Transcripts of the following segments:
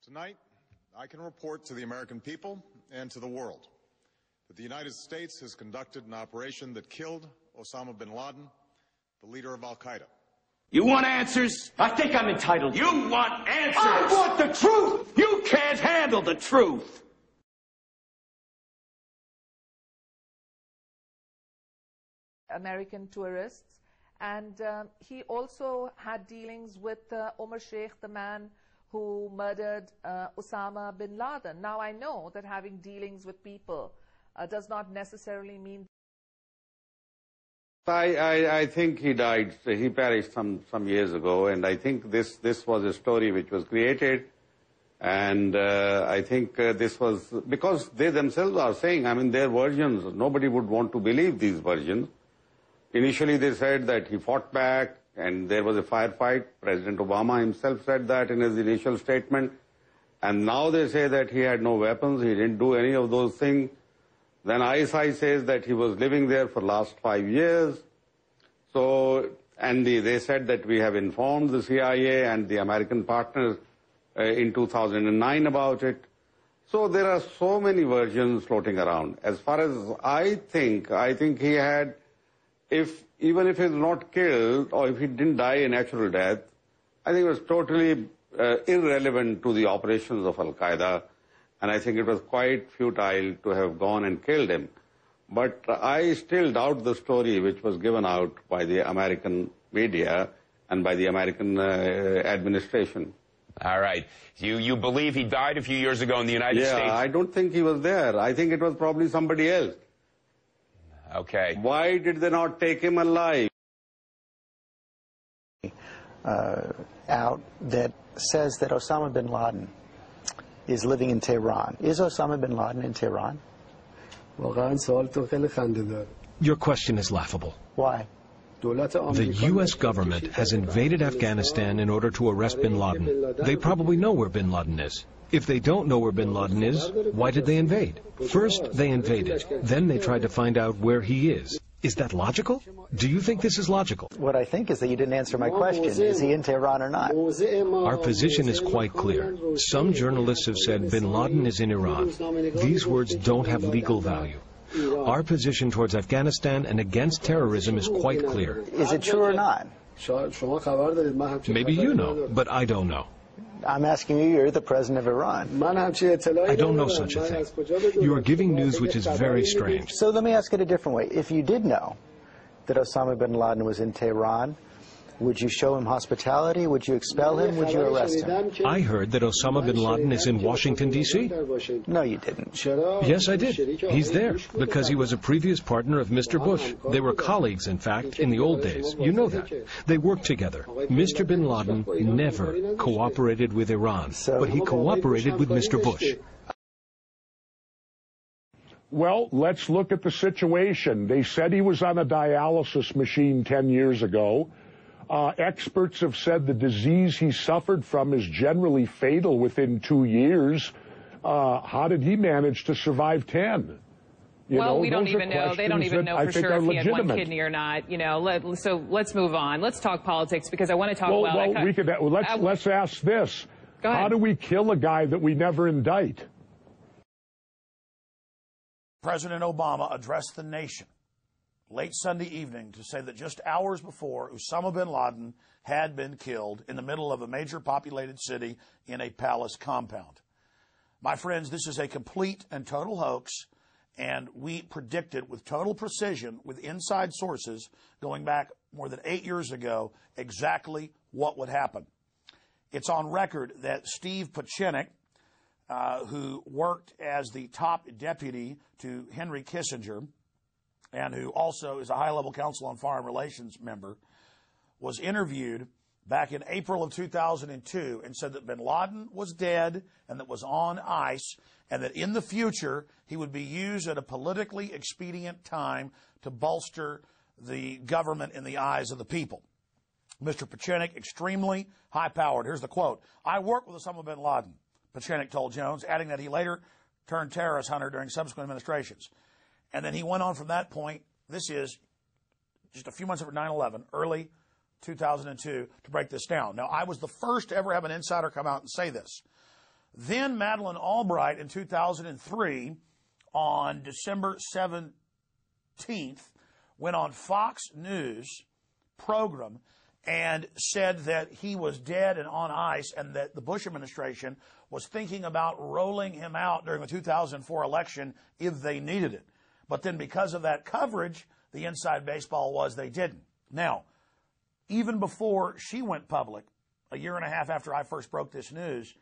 Tonight, I can report to the American people and to the world that the United States has conducted an operation that killed Osama bin Laden, the leader of al-Qaeda. You want answers? I think I'm entitled. You want answers? I want the truth! You can't handle the truth! American tourists, and he also had dealings with Omar Sheikh, the man who murdered Osama bin Laden. Now, I know that having dealings with people does not necessarily mean... I think he died, he perished some years ago, and I think this was a story which was created, and I think this was, because they themselves are saying, I mean, their versions, nobody would want to believe these versions. Initially they said that he fought back, and there was a firefight. President Obama himself said that in his initial statement. And now they say that he had no weapons, he didn't do any of those things. Then ISI says that he was living there for the last 5 years. So, and they said that we have informed the CIA and the American partners in 2009 about it. So there are so many versions floating around. As far as I think he had, even if he was not killed or if he didn't die a natural death, I think it was totally irrelevant to the operations of al-Qaeda, and I think it was quite futile to have gone and killed him. But I still doubt the story which was given out by the American media and by the American administration. All right. You believe he died a few years ago in the United States? Yeah, I don't think he was there. I think it was probably somebody else. Okay. Why did they not take him alive? Out that says that Osama bin Laden is living in Tehran. Is Osama bin Laden in Tehran? Your question is laughable. Why? The U.S. government has invaded Afghanistan in order to arrest bin Laden. They probably know where bin Laden is. If they don't know where bin Laden is, why did they invade? First, they invaded. Then they tried to find out where he is. Is that logical? Do you think this is logical? What I think is that you didn't answer my question. Is he in Tehran or not? Our position is quite clear. Some journalists have said bin Laden is in Iran. These words don't have legal value. Our position towards Afghanistan and against terrorism is quite clear. Is it true or not? Maybe you know, but I don't know. I'm asking you, you're the president of Iran. I don't know such a thing. You are giving news which is very strange. So let me ask it a different way. If you did know that Osama bin Laden was in Tehran, would you show him hospitality? Would you expel him? Would you arrest him? I heard that Osama bin Laden is in Washington, D.C. No, you didn't. Yes, I did. He's there because he was a previous partner of Mr. Bush. They were colleagues, in fact, in the old days. You know that. They worked together. Mr. bin Laden never cooperated with Iran, but he cooperated with Mr. Bush. Well, let's look at the situation. They said he was on a dialysis machine 10 years ago. Experts have said the disease he suffered from is generally fatal within 2 years. How did he manage to survive 10? Well, we don't even know. They don't even know for sure if he had one kidney or not. You know, so let's move on. Let's talk politics because I want to talk about. Let's ask this. Go ahead. How do we kill a guy that we never indict? President Obama addressed the nation late Sunday evening to say that just hours before, Osama bin Laden had been killed in the middle of a major populated city in a palace compound. My friends, this is a complete and total hoax, and we predicted with total precision, with inside sources, going back more than 8 years ago, exactly what would happen. It's on record that Steve Pachinik, who worked as the top deputy to Henry Kissinger, and who also is a high-level Council on Foreign Relations member, was interviewed back in April of 2002 and said that bin Laden was dead and that was on ice, and that in the future he would be used at a politically expedient time to bolster the government in the eyes of the people. Mr. Pachinik, extremely high-powered. Here's the quote. "I worked with Osama bin Laden," Pachinik told Jones, adding that he later turned terrorist hunter during subsequent administrations. And then he went on from that point, this is just a few months after 9/11, early 2002, to break this down. Now, I was the first to ever have an insider come out and say this, Then Madeleine Albright in 2003, on December 17th, went on Fox News program and said that he was dead and on ice, and that the Bush administration was thinking about rolling him out during the 2004 election if they needed it. But then because of that coverage, the inside baseball was they didn't. Now, even before she went public, a year and a half after I first broke this news,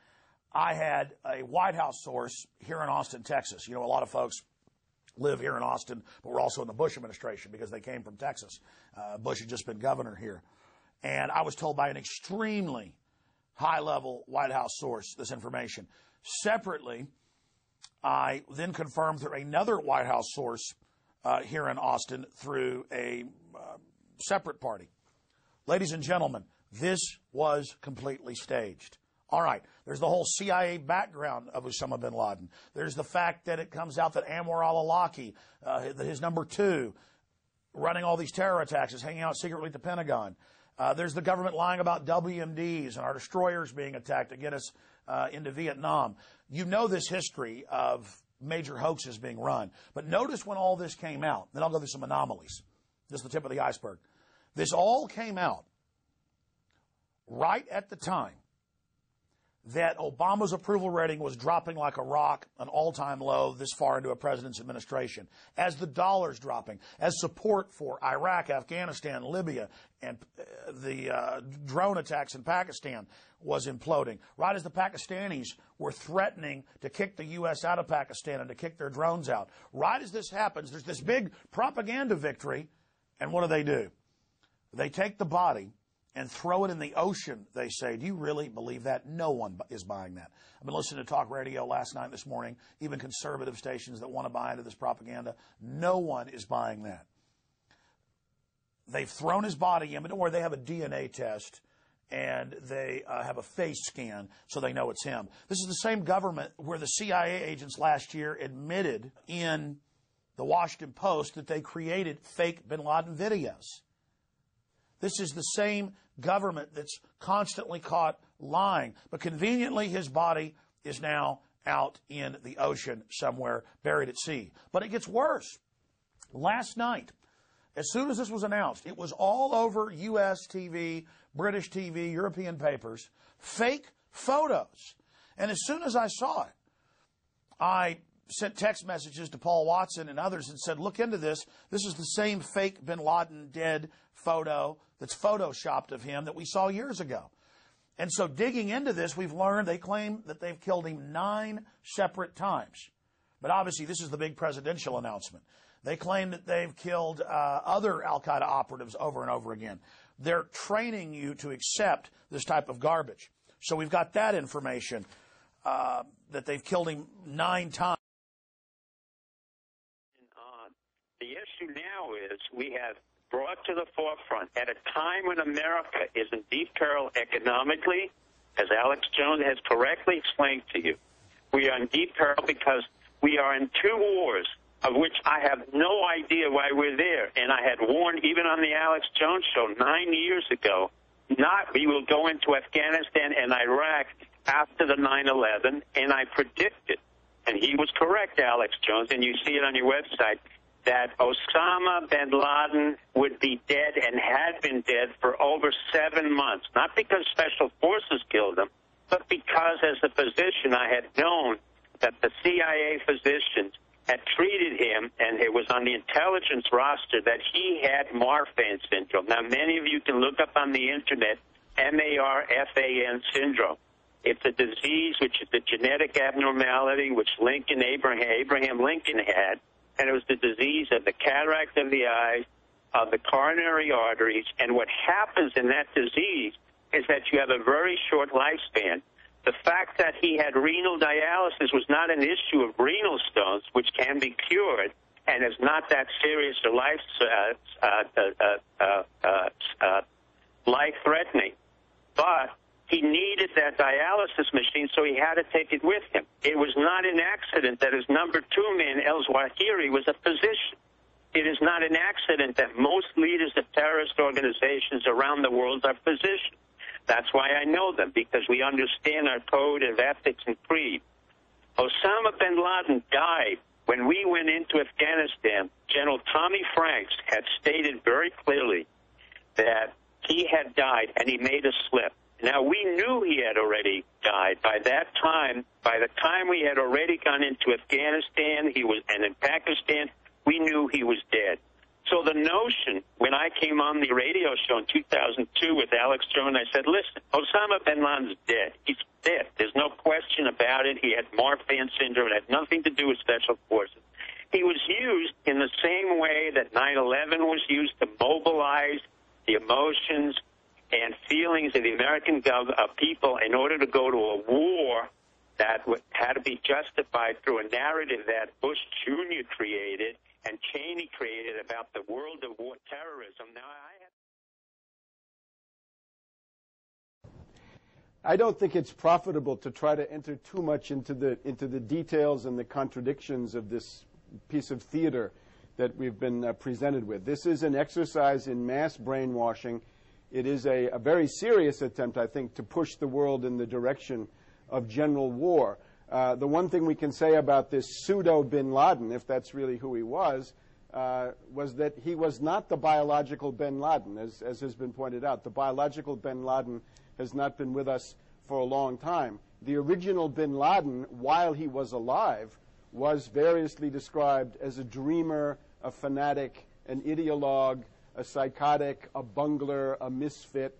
I had a White House source here in Austin, Texas. You know, a lot of folks live here in Austin, but we're also in the Bush administration because they came from Texas. Bush had just been governor here. And I was told by an extremely high-level White House source this information. Separately, I then confirmed through another White House source here in Austin through a separate party. Ladies and gentlemen, this was completely staged. All right, there's the whole CIA background of Osama bin Laden. There's the fact that it comes out that Anwar al-Awlaki, his number 2, running all these terror attacks, is hanging out secretly at the Pentagon. There's the government lying about WMDs and our destroyers being attacked to get us into Vietnam. You know this history of major hoaxes being run. But notice when all this came out, then I'll go through some anomalies. This is the tip of the iceberg. This all came out right at the time that Obama's approval rating was dropping like a rock, an all-time low this far into a president's administration, as the dollar's dropping, as support for Iraq, Afghanistan, Libya, and the drone attacks in Pakistan was imploding, right as the Pakistanis were threatening to kick the U.S. out of Pakistan and to kick their drones out. Right as this happens, there's this big propaganda victory, and what do? They take the body and throw it in the ocean, they say. Do you really believe that? No one is buying that. I've been listening to talk radio last night, this morning, even conservative stations that want to buy into this propaganda. No one is buying that. They've thrown his body in, but don't worry, they have a DNA test, and they have a face scan so they know it's him. This is the same government where the CIA agents last year admitted in the Washington Post that they created fake bin Laden videos. This is the same government that's constantly caught lying. But conveniently, his body is now out in the ocean somewhere, buried at sea. But it gets worse. Last night, as soon as this was announced, it was all over U.S. TV, British TV, European papers, fake photos. And as soon as I saw it, I sent text messages to Paul Watson and others and said, look into this. This is the same fake bin Laden dead photo that's photoshopped of him that we saw years ago. And so digging into this, we've learned they claim that they've killed him 9 separate times. But obviously, this is the big presidential announcement. They claim that they've killed other al-Qaeda operatives over and over again. They're training you to accept this type of garbage. So we've got that information, that they've killed him 9 times. The issue now is we have brought to the forefront at a time when America is in deep peril economically, as Alex Jones has correctly explained to you. We are in deep peril because we are in 2 wars, of which I have no idea why we're there. And I had warned, even on the Alex Jones show 9 years ago, we will go into Afghanistan and Iraq after the 9/11, and I predicted, and he was correct, Alex Jones, and you see it on your website, that Osama bin Laden would be dead and had been dead for over 7 months. Not because special forces killed him, but because as a physician I had known that the CIA physicians had treated him, and it was on the intelligence roster that he had Marfan syndrome. Now, many of you can look up on the Internet Marfan syndrome. It's a disease which is a genetic abnormality which Abraham Lincoln had, and it was the disease of the cataract of the eyes, of the coronary arteries, and what happens in that disease is that you have a very short lifespan. The fact that he had renal dialysis was not an issue of renal stones, which can be cured and is not that serious or life-threatening. But he needed that dialysis machine, so he had to take it with him. It was not an accident that his number 2 man, El-Zawahiri, was a physician. It is not an accident that most leaders of terrorist organizations around the world are physicians. That's why I know them, because we understand our code of ethics and creed. Osama bin Laden died when we went into Afghanistan. General Tommy Franks had stated very clearly that he had died, and he made a slip. Now, we knew he had already died. By that time, by the time we had already gone into Afghanistan, and in Pakistan, we knew he was dead. So the notion, when I came on the radio show in 2002 with Alex Jones, I said, listen, Osama bin Laden's dead. He's dead. There's no question about it. He had Marfan syndrome. It had nothing to do with special forces. He was used in the same way that 9/11 was used to mobilize the emotions and feelings of the American people in order to go to a war that had to be justified through a narrative that Bush Jr. created and Cheney created about the world of war terrorism. Now, I don't think it's profitable to try to enter too much into the details and the contradictions of this piece of theater that we've been presented with. This is an exercise in mass brainwashing. It is a very serious attempt, I think, to push the world in the direction of general war. The one thing we can say about this pseudo bin Laden, if that's really who he was that he was not the biological bin Laden, as has been pointed out. The biological bin Laden has not been with us for a long time. The original bin Laden, while he was alive, was variously described as a dreamer, a fanatic, an ideologue, a psychotic, a bungler, a misfit,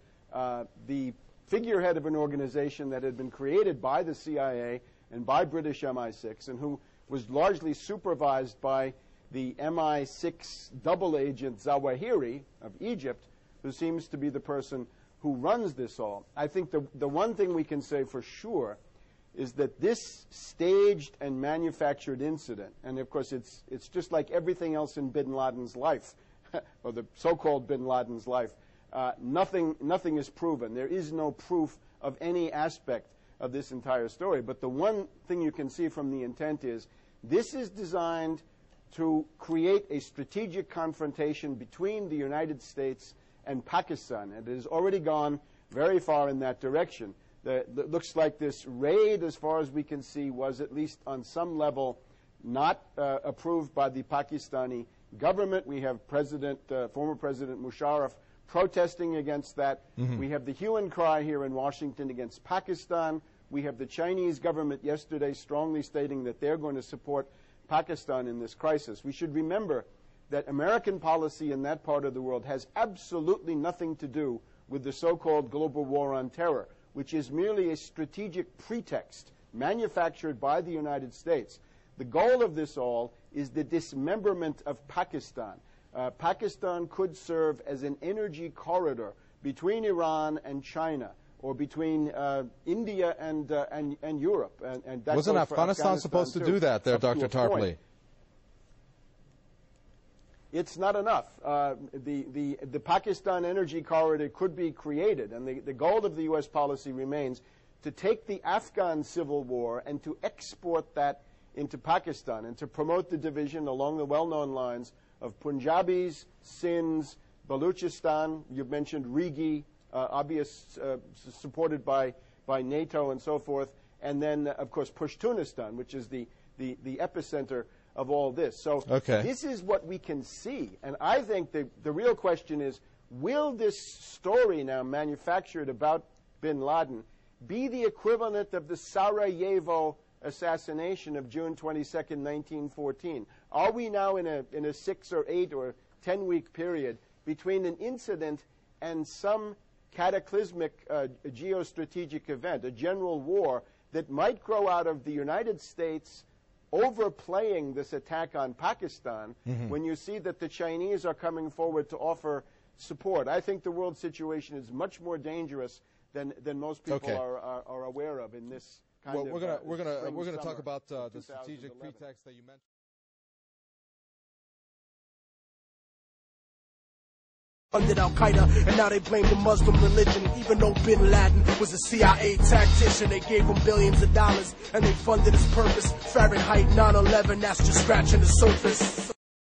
the figurehead of an organization that had been created by the CIA and by British MI6, and who was largely supervised by the MI6 double agent Zawahiri of Egypt, who seems to be the person who runs this all. I think the one thing we can say for sure is that this staged and manufactured incident, and of course it's just like everything else in bin Laden's life, or the so-called bin Laden's life, nothing is proven. There is no proof of any aspect of this entire story. But the one thing you can see from the intent is this is designed to create a strategic confrontation between the United States and Pakistan. And it has already gone very far in that direction. It looks like this raid, as far as we can see, was at least on some level not approved by the Pakistani government. We have former President Musharraf protesting against that. Mm-hmm. We have the hue and cry here in Washington against Pakistan. We have the Chinese government yesterday strongly stating that they're going to support Pakistan in this crisis. We should remember that American policy in that part of the world has absolutely nothing to do with the so-called global war on terror, which is merely a strategic pretext manufactured by the United States. The goal of this all is the dismemberment of Pakistan. Pakistan could serve as an energy corridor between Iran and China, or between India and Europe. And that wasn't Afghanistan supposed to do that there, Dr. Tarpley? It's not enough. The Pakistan energy corridor could be created, and the goal of the U.S. policy remains to take the Afghan civil war and to export that into Pakistan and to promote the division along the well-known lines of Punjabis, Sinds, Baluchistan. You've mentioned Rigi, supported by NATO and so forth, and then, of course, Pashtunistan, which is the epicenter of all this. So This is what we can see. And I think the real question is, will this story now manufactured about bin Laden be the equivalent of the Sarajevo assassination of June 22nd, 1914? Are we now in a 6 or 8 or 10-week period between an incident and some cataclysmic geostrategic event, a general war that might grow out of the United States overplaying this attack on Pakistan, when you see that the Chinese are coming forward to offer support? I think the world situation is much more dangerous than most people are aware of in this kind of we're gonna talk about the strategic pretext that you mentioned. Funded Al-Qaeda, and now they blame the Muslim religion. Even though bin Laden was a CIA tactician, they gave him billions of dollars, and they funded his purpose. Fahrenheit 9/11, that's just scratching the surface.